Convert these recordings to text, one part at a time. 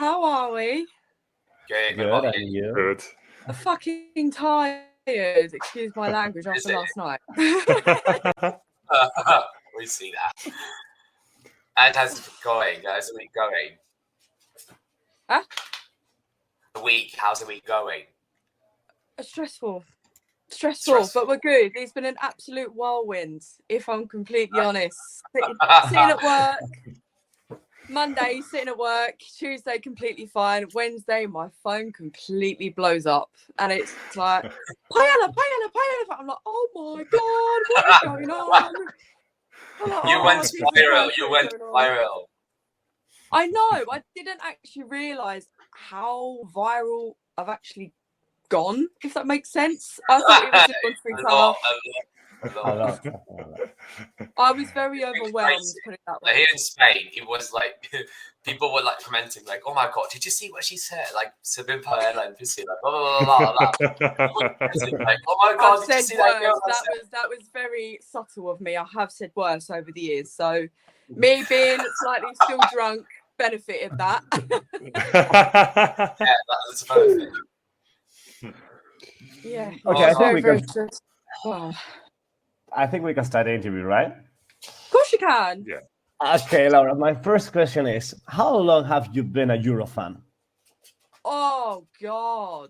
how are we? Good, Good, and you? Good. I'm fucking tired. Excuse my language after last night. We see that. And how's it going? How's the week going? Huh? The week, how's the week going? Stressful, but we're good. It's been an absolute whirlwind, if I'm completely honest. Sitting at work, Monday sitting at work, Tuesday completely fine, Wednesday my phone completely blows up and it's like paella. I'm like, oh my god, what is going on? Like, You went viral. I know, I didn't actually realise how viral I've actually gone, if that makes sense. I thought it was just going through tough. A lot. I was very overwhelmed, put it that way. Here in Spain, it was like people were like commenting, like, "Oh my god, did you see what she said?" Like, "Sabin paella and pussy," like, blah blah blah blah. Like, "Oh my god, did you see that girl?" That was very subtle of me. I have said worse over the years, so me being slightly still drunk benefited that. Yeah, that's a benefit. Yeah. Okay, I think we can. Wow. I think we can start the interview, right? Of course you can. Yeah. Okay, Laura. My first question is: how long have you been a Euro fan? Oh God.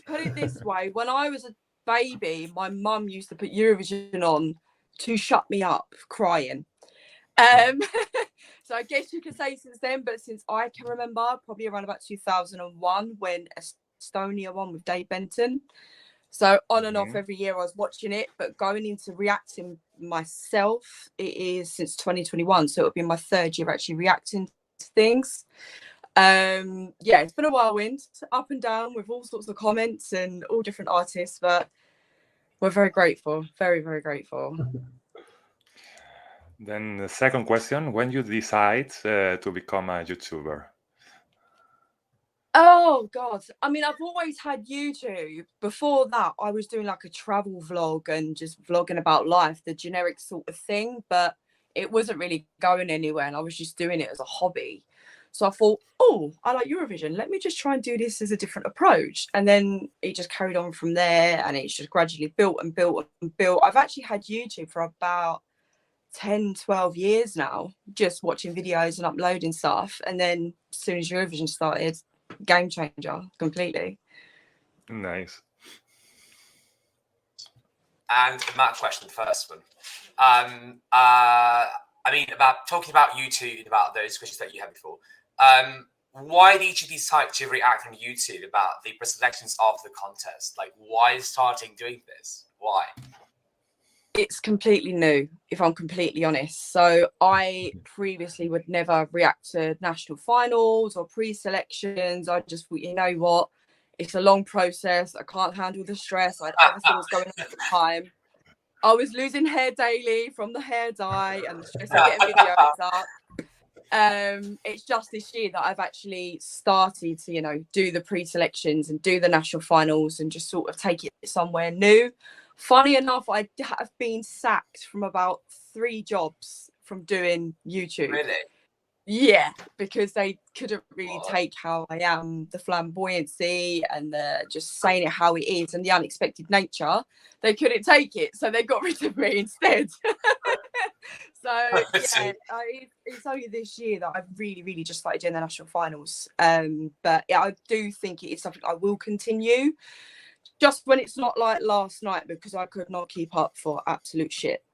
Put it this way: when I was a baby, my mum used to put Eurovision on to shut me up crying. So I guess you could say since then, but since I can remember, probably around about 2001 when Estonia won with Dave Benton. So on and off every year I was watching it, but going into reacting myself, it is since 2021. So it'll be my third year actually reacting to things. Yeah, it's been a whirlwind, up and down with all sorts of comments and all different artists, but we're very grateful, very, very grateful. Then the second question: when you decide to become a YouTuber? Oh God, I mean, I've always had YouTube. Before that, I was doing like a travel vlog and just vlogging about life, the generic sort of thing, but it wasn't really going anywhere and I was just doing it as a hobby. So I thought, oh, I like Eurovision. Let me just try and do this as a different approach. And then it just carried on from there and it's just gradually built and built and built. I've actually had YouTube for about 10, 12 years now, just watching videos and uploading stuff. And then as soon as Eurovision started, game changer completely. Nice. And my question, the first one. I mean, about talking about YouTube and about those questions that you had before. Why did you decide to react on YouTube about the preselections of the contest? Like, why starting doing this? Why? It's completely new, if I'm completely honest. So I previously would never react to national finals or pre-selections. I just thought, you know what, it's a long process. I can't handle the stress. I had other things going on at the time. I was losing hair daily from the hair dye and the stress of getting videos up. It's just this year that I've actually started to, you know, do the pre-selections and do the national finals and just sort of take it somewhere new. Funny enough, I have been sacked from about 3 jobs from doing YouTube. Really? Yeah, because they couldn't really take how I am, the flamboyancy and the just saying it how it is and the unexpected nature. They couldn't take it, so they got rid of me instead. So yeah, it's only this year that I've really just started doing the national finals. But yeah, I do think it is something I will continue. Just when it's not like last night, because I could not keep up for absolute shit.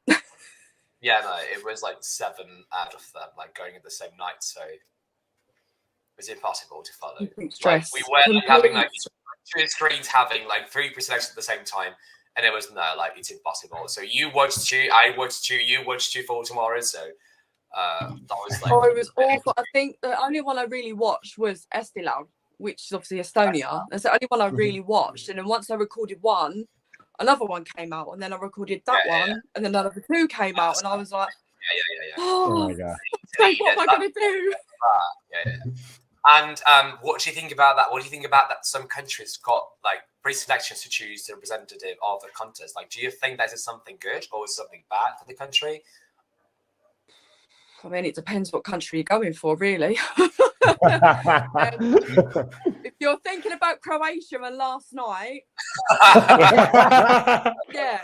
Yeah, no, it was like 7 out of them, like going at the same night, so it was impossible to follow. Like, we were having like 2 screens having like 3 preselections at the same time, and it was like it's impossible. So you watched 2, I watched 2, you watched 2 for tomorrow, so that was like. Oh, it was awful. I think the only one I really watched was Estilau, which is obviously Estonia. That's the only one I really watched. And then once I recorded one, another one came out, and then I recorded that one, and then another 2 came out, and I was like, Oh my god! What am I going to do? And what do you think about that? What do you think about that? Some countries got like pre-selections to choose the representative of the contest. Like, do you think that is something good or is something bad for the country? I mean, it depends what country you're going for, really. If you're thinking about Croatia and last night, yeah,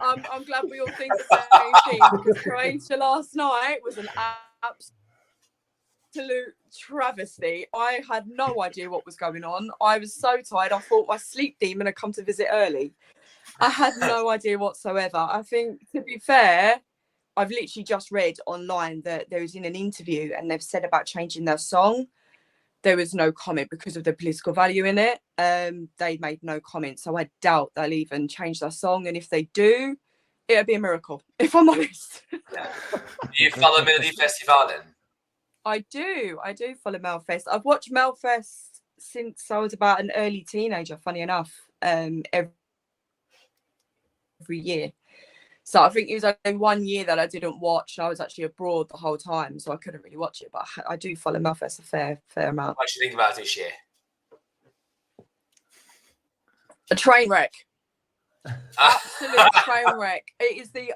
I'm glad we all think the same thing, because Croatia last night was an absolute travesty. I had no idea what was going on. I was so tired. I thought my sleep demon had come to visit early. I had no idea whatsoever. I think, to be fair, I've literally just read online that there was in an interview and they've said about changing their song. There was no comment because of the political value in it. They made no comment. So I doubt they'll even change their song. And if they do, it'll be a miracle, if I'm honest. Yeah. Do you follow Melody Festivalen? I do follow Melfest. I've watched Melfest since I was about an early teenager, funny enough, every year. So I think it was only 1 year that I didn't watch. I was actually abroad the whole time, so I couldn't really watch it. But I do follow Melfest a fair amount. What do you think about this year? A train wreck. Absolute train wreck. It is the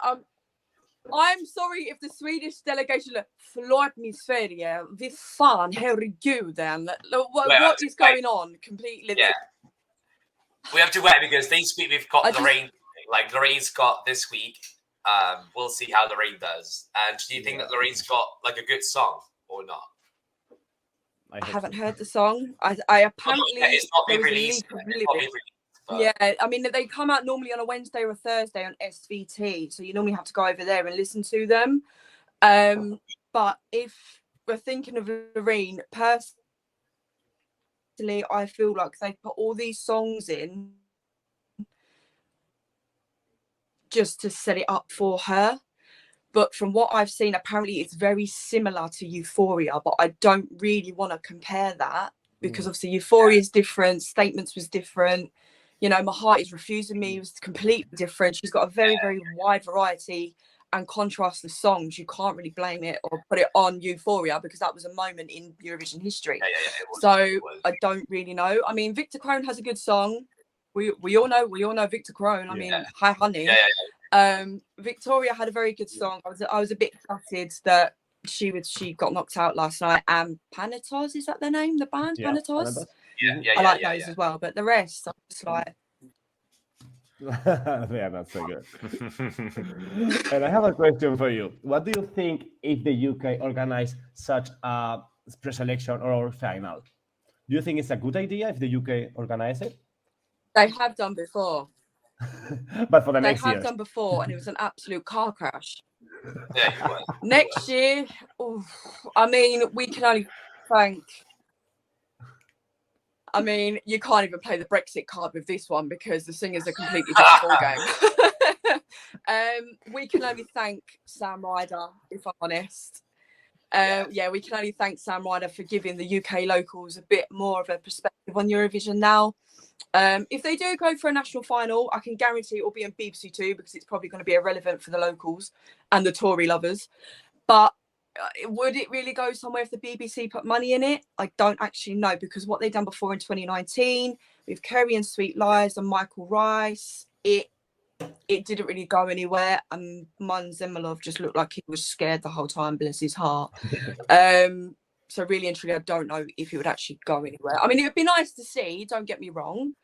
I'm sorry if the Swedish delegation förlåt mig Sverige. Vi fan herregud then. What is going on completely? Yeah. We have to wait because this week we've got Lorraine. Like Lorraine's got this week. We'll see how Lorraine does. And do you think that Lorraine's got like a good song or not? I haven't heard the song. I apparently it's not been released. Yeah, I mean they come out normally on a Wednesday or a Thursday on SVT, so you normally have to go over there and listen to them. But if we're thinking of Lorraine, personally, I feel like they put all these songs in just to set it up for her. But from what I've seen, apparently it's very similar to Euphoria, but I don't really want to compare that because obviously Euphoria is different, Statements was different, you know, My Heart Is Refusing Me was completely different. She's got a very wide variety and contrast of songs. You can't really blame it or put it on Euphoria because that was a moment in Eurovision history. So I don't really know. I mean, Victor Crone has a good song. We all know Victor Crone. I mean, Hi Honey. Victoria had a very good song. I was a bit gutted that she got knocked out last night. And Panatos, is that their name? The band Panatos. I like those as well. But the rest, I'm just like. Yeah, that's so good. And I have a question for you. What do you think if the UK organized such a pre-selection or final? Do you think it's a good idea if the UK organize it? They have done before. But for the next year. They have done before, and it was an absolute car crash. Yeah, you were. Next year, I mean, we can only thank. I mean, you can't even play the Brexit card with this one because the singers are completely different ballgame. We can only thank Sam Ryder, if I'm honest. Yeah, we can only thank Sam Ryder for giving the UK locals a bit more of a perspective on Eurovision now. If they do go for a national final, I can guarantee it will be on BBC Two because it's probably going to be irrelevant for the locals and the Tory lovers. But would it really go somewhere if the BBC put money in it? I don't actually know, because what they've done before in 2019 with Kerry and Sweet Lies and Michael Rice, it didn't really go anywhere, and Mun Zemalov just looked like he was scared the whole time, bless his heart. So really and truly, I don't know if it would actually go anywhere. I mean, it would be nice to see, don't get me wrong,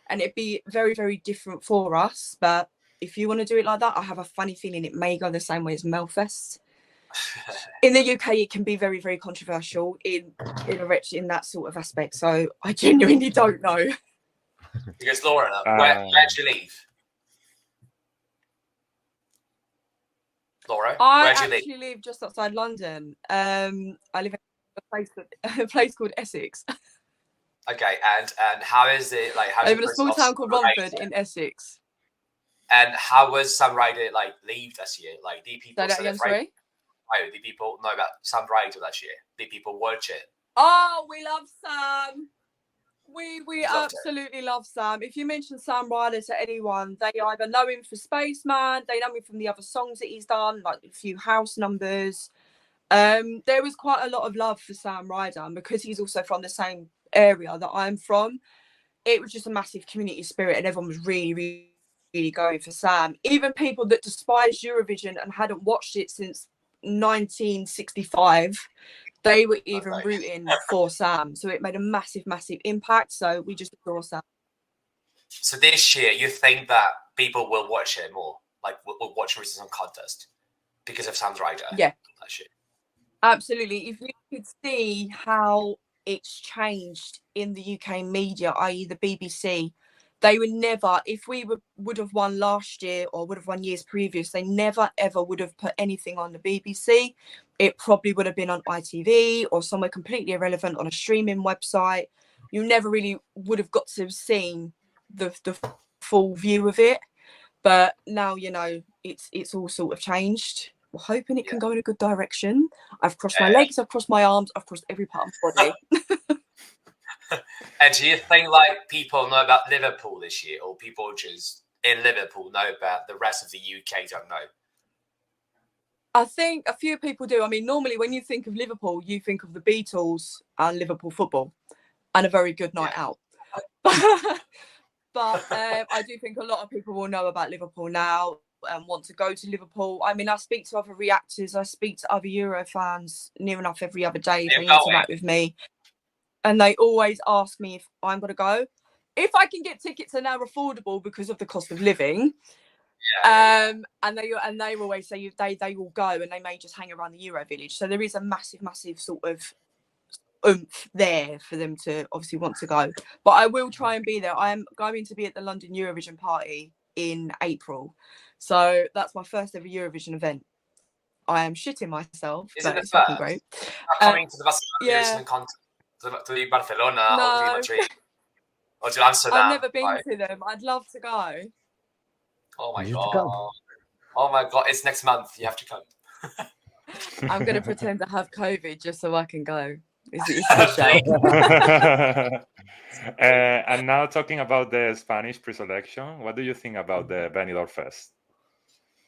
and it'd be very, very different for us. But if you want to do it like that, I have a funny feeling it may go the same way as Melfest. In the UK, it can be very, very controversial in that sort of aspect. So I genuinely don't know. Because Laura, where'd you leave? Laura, I actually live just outside London. I live in a place called Essex. Okay, and how is it like? I live in a small town called Romford in Essex. And how was Sam Ryder like leave this year? Like, did people celebrate? Oh, did people know about Sam Ryder this year? Did people watch it? Oh, we love Sam. We absolutely love Sam. If you mention Sam Ryder to anyone, they either know him for Spaceman, they know him from the other songs that he's done, like a few house numbers. There was quite a lot of love for Sam Ryder, and because he's also from the same area that I'm from, it was just a massive community spirit, and everyone was really, really, really going for Sam. Even people that despised Eurovision and hadn't watched it since 1965, they were even rooting for Sam. So it made a massive, massive impact. So we just adore Sam. So this year, you think that people will watch it more? Like, will watch Eurovision Song Contest because of Sam's Rider? Yeah. That year. Absolutely. If you could see how it's changed in the UK media, i.e. the BBC, they would never, if we would have won last year or would have won years previous, they never ever would have put anything on the BBC. It probably would have been on ITV or somewhere completely irrelevant on a streaming website. You never really would have got to have seen the full view of it. But now, you know, it's all sort of changed. We're hoping it can go in a good direction. I've crossed my legs, I've crossed my arms, I've crossed every part of my body. And do you think like people know about Liverpool this year, or people just in Liverpool know about the rest of the UK don't know? I think a few people do. I mean, normally when you think of Liverpool, you think of the Beatles and Liverpool football and a very good night out. But I do think a lot of people will know about Liverpool now and want to go to Liverpool. I mean, I speak to other reactors, I speak to other Euro fans near enough every other day. They interact with me. And they always ask me if I'm going to go. If I can get tickets are now affordable because of the cost of living. And they always say they will go, and they may just hang around the Euro Village. So there is a massive, massive sort of oomph there for them to obviously want to go. But I will try and be there. I am going to be at the London Eurovision party in April. So that's my first ever Eurovision event. I am shitting myself. Is it the it's fucking great. Coming to the Eurovision contest to Barcelona or to Madrid or to Amsterdam? I've never been to them. I'd love to go. Oh my god! Oh my god! It's next month. You have to come. I'm going to pretend to have COVID just so I can go. It's a show. And now talking about the Spanish pre-selection, what do you think about the Benidorm Fest?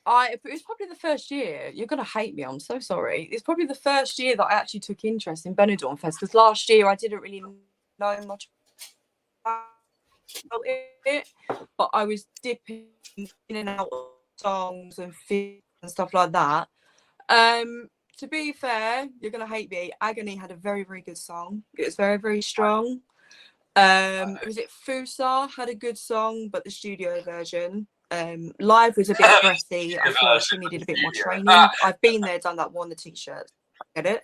It was probably the first year. You're going to hate me. I'm so sorry. It's probably the first year that I actually took interest in Benidorm Fest, because last year I didn't really know much about it, but I was dipping in and out of songs and films and stuff like that. To be fair, you're going to hate me. Agony had a very, very good song. It was very, very strong. Was it Fusa had a good song, but the studio version. Live was a bit breathy. I feel like she needed a bit more training. I've been there, done that, worn the t-shirt. Get it?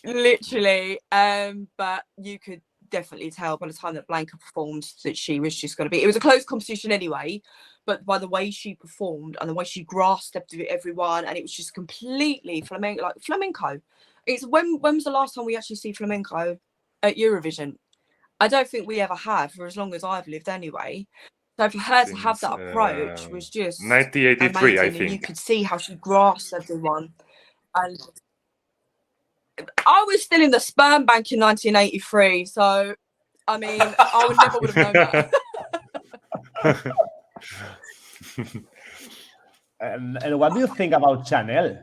Literally. But you could definitely tell by the time that Blanca performed that she was just going to be. It was a close competition anyway, but by the way she performed and the way she grasped everyone, and it was just completely flamenco. It's when was the last time we actually see flamenco at Eurovision? I don't think we ever have, for as long as I've lived anyway. So for her to have that approach was just 1983, amazing, I think. and you could see how she grasped everyone. And I was still in the sperm bank in 1983, so I mean, I never would have known that. And what do you think about Chanel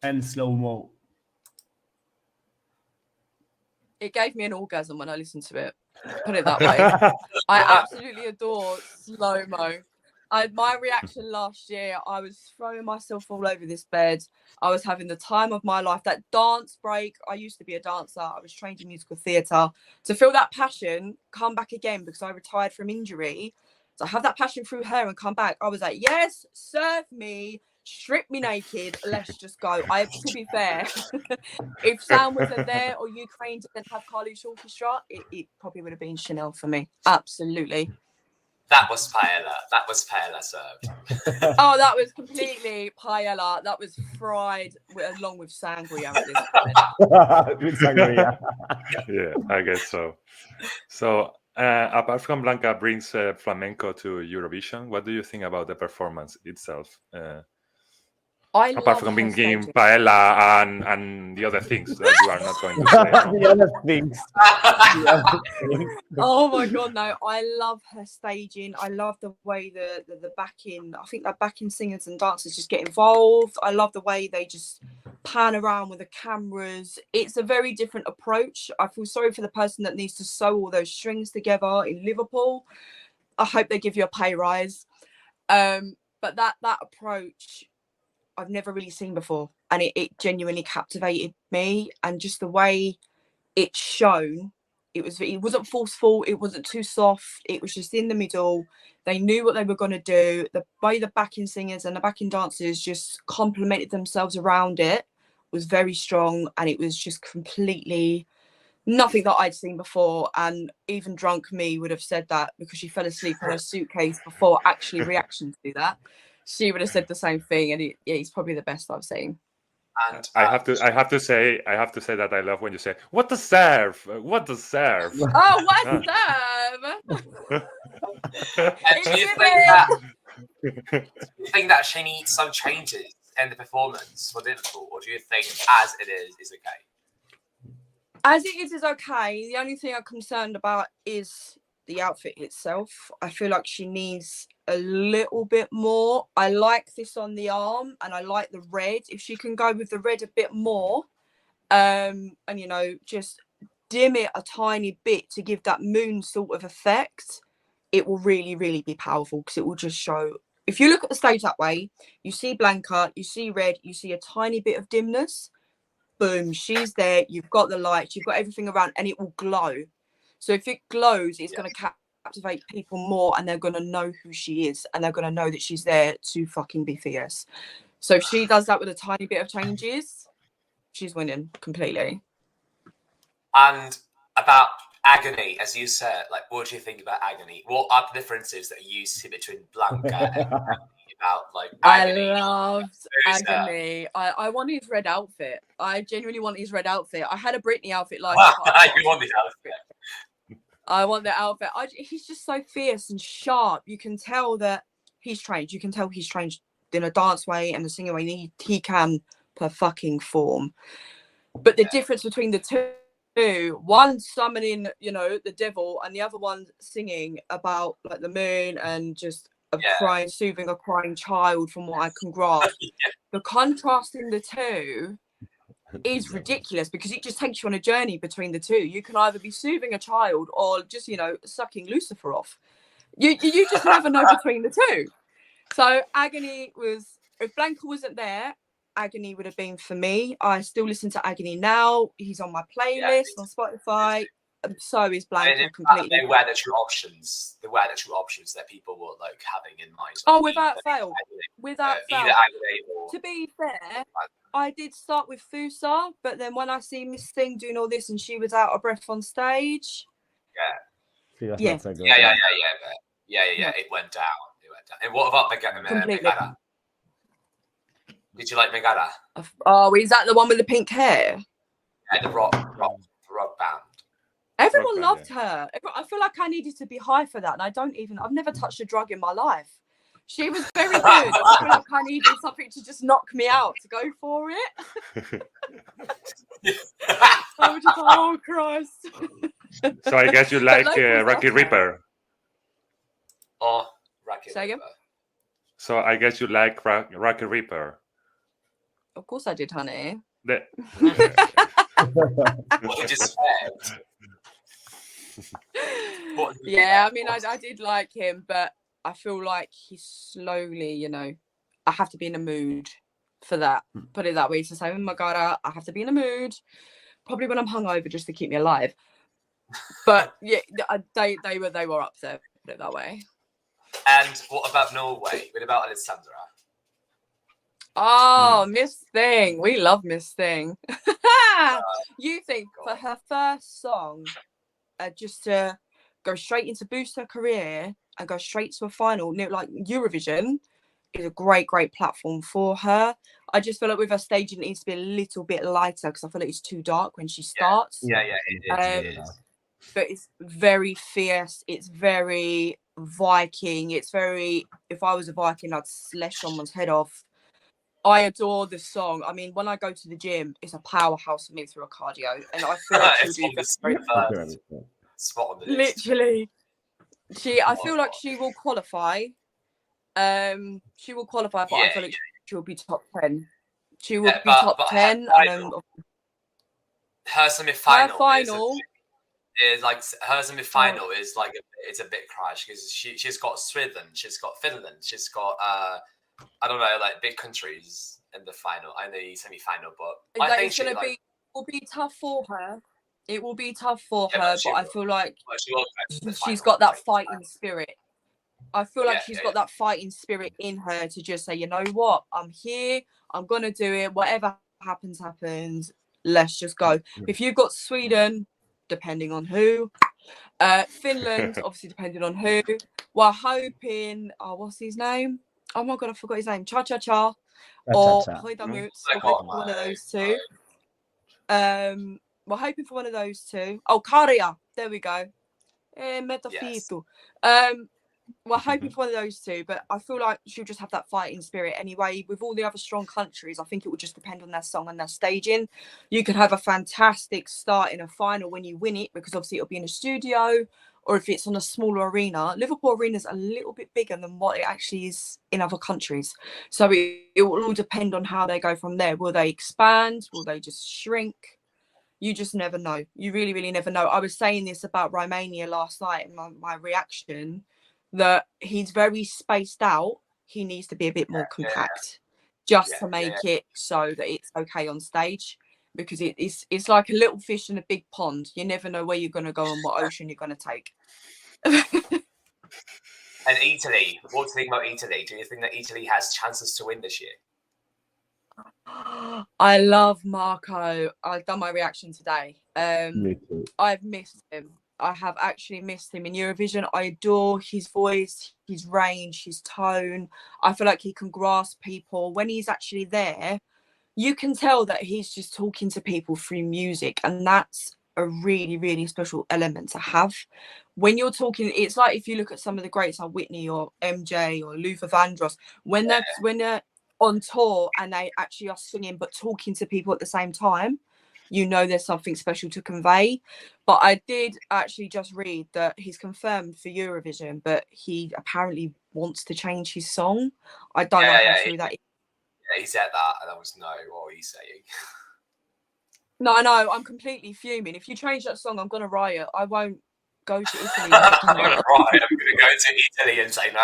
and Slow Mo? It gave me an orgasm when I listened to it. Put it that way. I absolutely adore Slow Mo. My reaction last year, I was throwing myself all over this bed. I was having the time of my life. That dance break, I used to be a dancer. I was trained in musical theatre. To feel that passion come back again, because I retired from injury. So I have that passion through her and come back. I was like, yes, serve me, strip me naked, let's just go. To be fair, if Sam wasn't there or Ukraine didn't have Carlu's orchestra, it probably would have been Chanel for me. Absolutely. That was paella. That was paella served. Oh, that was completely paella. That was fried along with sangria at this point. With sangria. Yeah, I guess so. So, apart from Blanca brings flamenco to Eurovision, what do you think about the performance itself? Apart from being paella and the other things that you are not going to say. The other things. Oh my god, no! I love her staging. I love the way the backing. I think the backing singers and dancers just get involved. I love the way they just pan around with the cameras. It's a very different approach. I feel sorry for the person that needs to sew all those strings together in Liverpool. I hope they give you a pay rise. But that approach I've never really seen before, and it genuinely captivated me, and just the way it's shown. It wasn't forceful, it wasn't too soft, it was just in the middle. They knew what they were going to do. The way the backing singers and the backing dancers just complemented themselves around it was very strong, and it was just completely nothing that I'd seen before. And even drunk me would have said that, because she fell asleep on her suitcase before actually reaction to that. She would have said the same thing, and he's probably the best I've seen. And I have to say that I love when you say, "What the serve? What the serve?" Oh, what serve? And do you think that she needs some changes in the performance for Liverpool, or do you think as it is okay? As it is okay. The only thing I'm concerned about is the outfit itself. I feel like she needs a little bit more. I like this on the arm, and I like the red. If she can go with the red a bit more, and you know, just dim it a tiny bit to give that moon sort of effect, it will really, really be powerful, because it will just show. If you look at the stage that way, you see Blanca, you see red, you see a tiny bit of dimness. Boom, she's there. You've got the lights, you've got everything around, and it will glow. So if it glows, it's going to captivate people more, and they're going to know who she is, and they're going to know that she's there to fucking be fierce. So if she does that with a tiny bit of changes, she's winning completely. And about Agony, as you said, like, what do you think about Agony? What are the differences that you see between Blanca and Agony? About like Agony? I loved Agony. I want his red outfit. I genuinely want his red outfit. I had a Britney outfit like you want this outfit? I want the outfit. He's just so fierce and sharp. You can tell that he's trained. You can tell he's trained in a dance way and a singing way. He can fucking form. But the difference between the two, one summoning, you know, the devil, and the other one singing about like the moon and just soothing a crying child, from what I can grasp. The contrast in the two is ridiculous, because it just takes you on a journey between the two. You can either be soothing a child or just, you know, sucking Lucifer off. You just never know between the two. So Agony was, if Blanca wasn't there, Agony would have been for me. I still listen to Agony now. He's on my playlist on Spotify. So is Blanca completely. They were the two options. They were the two options that people were like having in mind. Oh, without fail. Without fail. Either Agony or... To be fair, I did start with Fusa, but then when I see Miss Thing doing all this and she was out of breath on stage. Yeah, it went down. And what about Megara? Did you like Megara? Oh, is that the one with the pink hair? Yeah, the rock band. Everyone loved her. I feel like I needed to be high for that, and I've never touched a drug in my life. She was very good. I feel like I needed something to just knock me out to go for it. I was just, oh Christ. So I guess you like Rocky Ripper. Oh, Rocky Say again? Ripper. So I guess you like Rocky Ripper. Of course I did, honey. What you just said. Yeah, I mean, I did like him, but I feel like he's slowly, you know, I have to be in a mood for that. Put it that way. So oh my God, I have to be in a mood. Probably when I'm hungover, just to keep me alive. But yeah, they were up there. Put it that way. And what about Norway? What about Alessandra? Oh, Miss Thing. We love Miss Thing. You think for her first song, just to go straight into boost her career and go straight to a final, like Eurovision, is a great platform for her. I just feel like with her staging, it needs to be a little bit lighter, because I feel like it's too dark when she starts. Yeah, it is. But it's very fierce. It's very Viking. It's very, if I was a Viking, I'd slash someone's head off. I adore this song. I mean, when I go to the gym, it's a powerhouse for me through a cardio, and I feel like she'll do very spot on the list. Literally. I feel like she will qualify. She will qualify, but I feel like she will be top 10. She will be top 10. Her semi-final is like her semi-final is like it's a bit crash, because she's got Sweden, she's got Finland, she's got I don't know, like big countries in the final, in the semi-final, but I Like, think it's gonna be, will be tough for her. It will be tough for her, but I feel like she's got that fighting spirit. I feel like she's got that fighting spirit in her to just say, you know what, I'm here, I'm gonna do it. Whatever happens, happens. Let's just go. If you've got Sweden, depending on who, Finland, obviously depending on who, we're hoping. Oh, what's his name? Oh my god, I forgot his name. Cha Cha Cha or Hoidamut. We're hoping for one of those two. We're hoping for one of those two. Oh, Karia. There we go. Metafito. We're hoping for one of those two, but I feel like she'll just have that fighting spirit anyway. With all the other strong countries, I think it will just depend on their song and their staging. You could have a fantastic start in a final when you win it, because obviously it'll be in a studio, or if it's on a smaller arena. Liverpool Arena is a little bit bigger than what it actually is in other countries. So it will all depend on how they go from there. Will they expand? Will they just shrink? You just never know. You really, really never know. I was saying this about Romania last night in my reaction, that he's very spaced out. He needs to be a bit more compact just to make it so that it's okay on stage, because it's like a little fish in a big pond. You never know where you're going to go and what ocean you're going to take. And Italy, what do you think about Italy? Do you think that Italy has chances to win this year? I love Marco. I've done my reaction today. I've missed him. I have actually missed him in Eurovision. I adore his voice, his range, his tone. I feel like he can grasp people. When he's actually there, you can tell that he's just talking to people through music, and that's a really, really special element to have. When you're talking, it's like if you look at some of the greats like Whitney or MJ or Luther Vandross, when they're on tour and they actually are singing but talking to people at the same time, you know there's something special to convey. But I did actually just read that he's confirmed for Eurovision, but he apparently wants to change his song. I don't know how true that is. Yeah, he said that, and I was no, what are you saying? No, I'm completely fuming. If you change that song, I'm gonna riot. I won't go to Italy. I'm gonna riot. I'm gonna go to Italy and say no.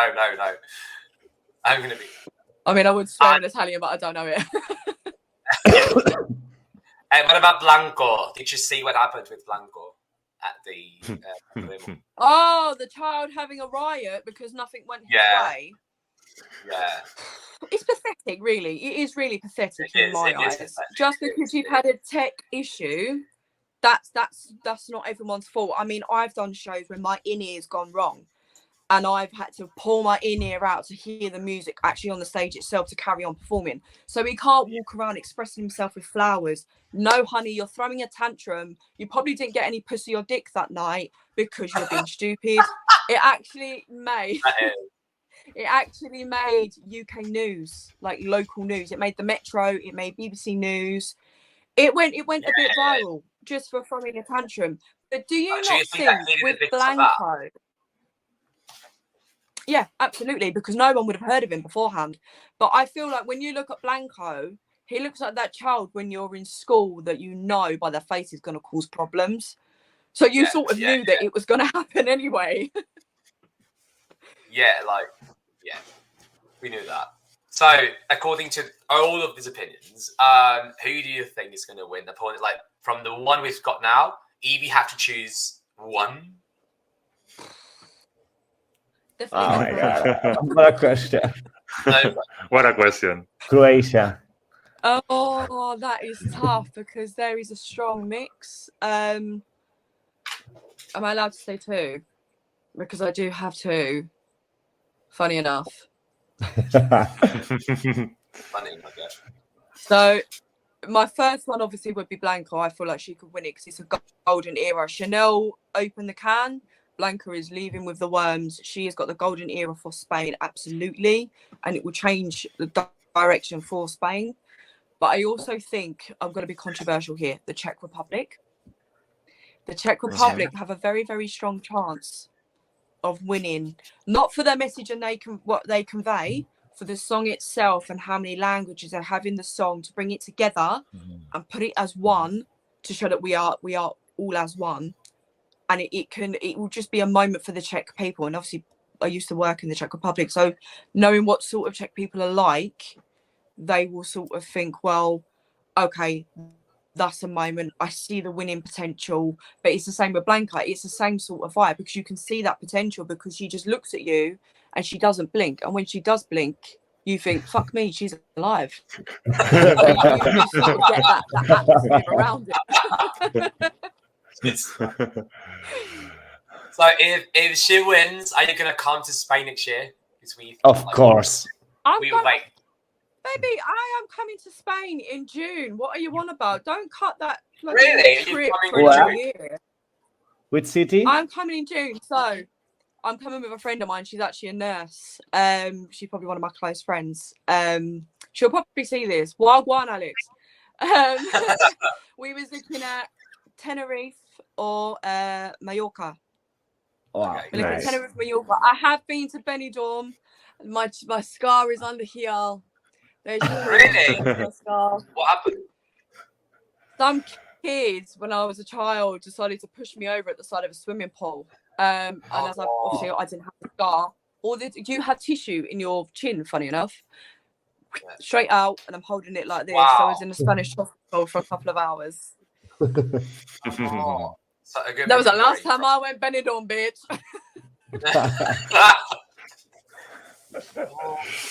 I'm gonna be. I mean, I would swear in Italian, but I don't know it. And what about Blanco? Did you see what happened with Blanco at the? Oh, the child having a riot because nothing went his way. Yeah. It's pathetic, really. It is really pathetic in my eyes. Just because you've had a tech issue, that's not everyone's fault. I mean, I've done shows where my in-ear's gone wrong, and I've had to pull my in-ear out to hear the music actually on the stage itself to carry on performing. So he can't walk around expressing himself with flowers. No, honey, you're throwing a tantrum. You probably didn't get any pussy or dick that night because you're being stupid. It actually made UK news, like local news. It made the Metro, it made BBC News. It went a bit viral just for throwing a tantrum. But do you not think with Blanco? Yeah, absolutely, because no one would have heard of him beforehand. But I feel like when you look at Blanco, he looks like that child when you're in school that you know by their face is going to cause problems. So you sort of knew that it was going to happen anyway. We knew that. So, according to all of these opinions, who do you think is going to win the opponent? Like, from the one we've got now, Evie have to choose one. Oh my god! What a question! What a question! Croatia. Oh, that is tough because there is a strong mix. Am I allowed to say two? Because I do have two. Funny enough. So my first one obviously would be Blanco. I feel like she could win it because it's a golden era. Chanel opened the can. Blanca is leaving with the worms. She has got the golden era for Spain, absolutely, and it will change the direction for Spain. But I also think I'm going to be controversial here. The Czech Republic. The Czech Republic have a very, very strong chance of winning, not for their message and what they convey, for the song itself and how many languages they have in the song to bring it together and put it as one to show that we are all as one. And it will just be a moment for the Czech people. And obviously I used to work in the Czech Republic, so knowing what sort of Czech people are like, they will sort of think, well, okay, that's a moment, I see the winning potential. But it's the same with Blanca, it's the same sort of vibe, because you can see that potential, because she just looks at you and she doesn't blink, and when she does blink, you think, fuck me, she's alive. So you sort of get that atmosphere around it. So if she wins, are you gonna come to Spain next year? Of course. We will wait. Baby, I am coming to Spain in June. What are you on about? Don't cut that really trip for a year. Which city? I'm coming in June, so I'm coming with a friend of mine. She's actually a nurse. She's probably one of my close friends. She'll probably see this. Wild one, Alex. We was looking at Tenerife or Mallorca. Wow, Nice. Tenerife, Mallorca. I have been to Benidorm. My scar is under here. There's really? Scar. What happened? Some kids, when I was a child, decided to push me over at the side of a swimming pool. And as obviously I didn't have a scar. You had tissue in your chin, funny enough. Straight out, and I'm holding it like this. Wow. So I was in a Spanish hospital for a couple of hours. Oh, that was the last time I went Benidorm, bitch.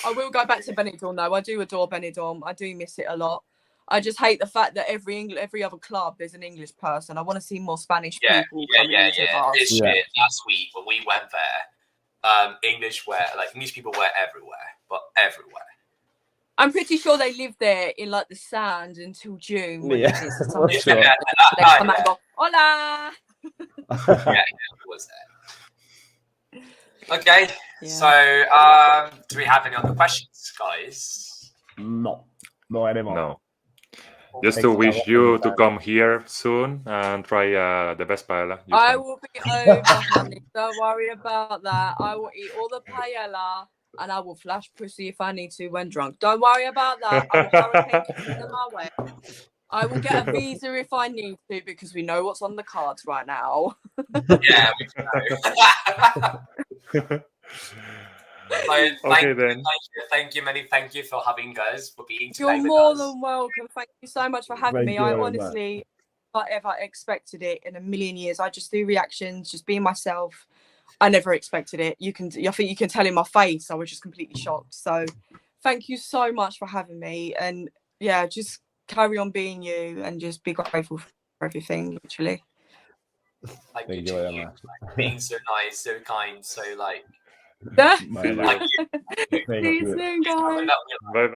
I will go back to Benidorm though. I do adore Benidorm. I do miss it a lot. I just hate the fact that every other club there's an English person. I want to see more Spanish people coming into bars. This year, last week when we went there, English people were everywhere, but everywhere. I'm pretty sure they live there in like the sand until June. When Yeah, it's sure. they come and go, hola. Yeah, it was there. Okay, so do we have any other questions, guys? No anymore. No. Just to wish you to come here soon and try the best paella. I will be over, honey. Don't worry about that. I will eat all the paella and I will flash pussy if I need to when drunk. Don't worry about that. I will hurricane in my way. I will get a visa if I need to, because we know what's on the cards right now. Yeah, we know. Thank you for having us, for being today. You're more than welcome. Thank you so much for having me. I honestly not ever expected it in a million years. I just do reactions, just being myself. I never expected it. I think you can tell in my face. I was just completely shocked. So thank you so much for having me. And yeah, just carry on being you and just be grateful for everything, literally. Thank you very much. Being so nice, so kind, so See you soon, guys. Bye.